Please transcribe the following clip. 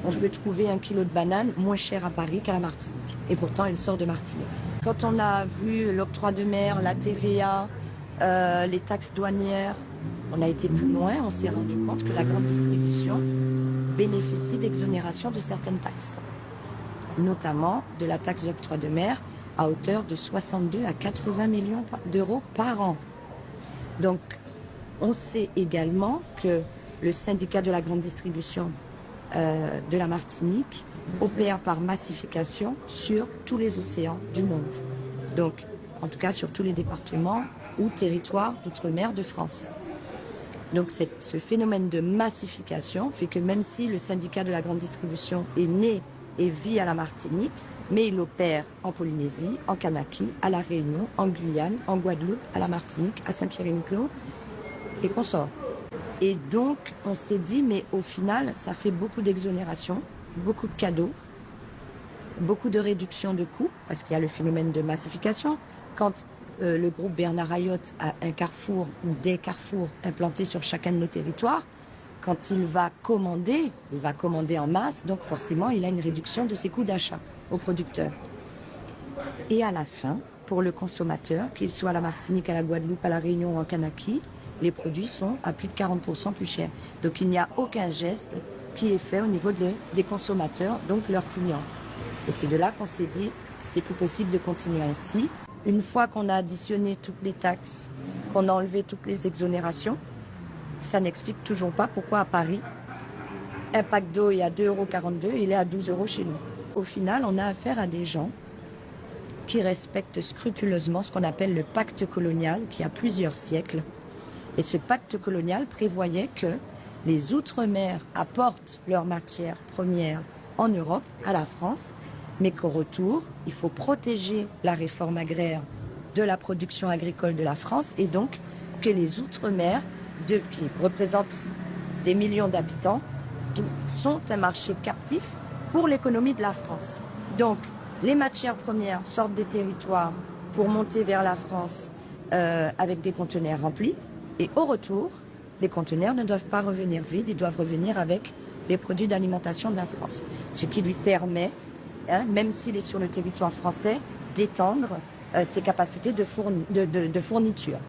on peut trouver 1 kilo de banane moins cher à Paris qu'à la Martinique. Et pourtant, elle sort de Martinique. Quand on a vu l'octroi de mer, la TVA, les taxes douanières, on a été plus loin, on s'est rendu compte que la grande distribution bénéficie d'exonération de certaines taxes, notamment de la taxe d'octroi de mer à hauteur de 62 à 80 millions d'euros par an. Donc, on sait également que le syndicat de la grande distribution de la Martinique opère par massification sur tous les océans du monde. Donc, en tout cas, sur tous les départements ou territoires d'outre-mer de France. Donc, ce phénomène de massification fait que même si le syndicat de la grande distribution est né et vit à la Martinique, mais il opère en Polynésie, en Kanaki, à La Réunion, en Guyane, en Guadeloupe, à la Martinique, à Saint-Pierre-et-Miquelon et consorts. Et donc, on s'est dit, mais au final, ça fait beaucoup d'exonérations, beaucoup de cadeaux, beaucoup de réduction de coûts, parce qu'il y a le phénomène de massification. Quand le groupe Bernard Ayotte a un carrefour ou des carrefours implantés sur chacun de nos territoires, quand il va commander en masse, donc forcément, il a une réduction de ses coûts d'achat aux producteurs. Et à la fin, pour le consommateur, qu'il soit à la Martinique, à la Guadeloupe, à la Réunion ou en Kanaki, les produits sont à plus de 40% plus chers. Donc il n'y a aucun geste qui est fait au niveau des consommateurs, donc leurs clients. Et c'est de là qu'on s'est dit, c'est plus possible de continuer ainsi. Une fois qu'on a additionné toutes les taxes, qu'on a enlevé toutes les exonérations, ça n'explique toujours pas pourquoi à Paris, un pack d'eau est à 2,42 €, il est à 12 € chez nous. Au final, on a affaire à des gens qui respectent scrupuleusement ce qu'on appelle le pacte colonial, qui a plusieurs siècles. Et ce pacte colonial prévoyait que les Outre-mer apportent leurs matières premières en Europe, à la France, mais qu'au retour, il faut protéger la réforme agraire de la production agricole de la France et donc que les Outre-mer, qui représentent des millions d'habitants, sont un marché captif pour l'économie de la France. Donc, les matières premières sortent des territoires pour monter vers la France avec des conteneurs remplis. Et au retour, les conteneurs ne doivent pas revenir vides, ils doivent revenir avec les produits d'alimentation de la France. Ce qui lui permet, même s'il est sur le territoire français, d'étendre ses capacités de fourniture.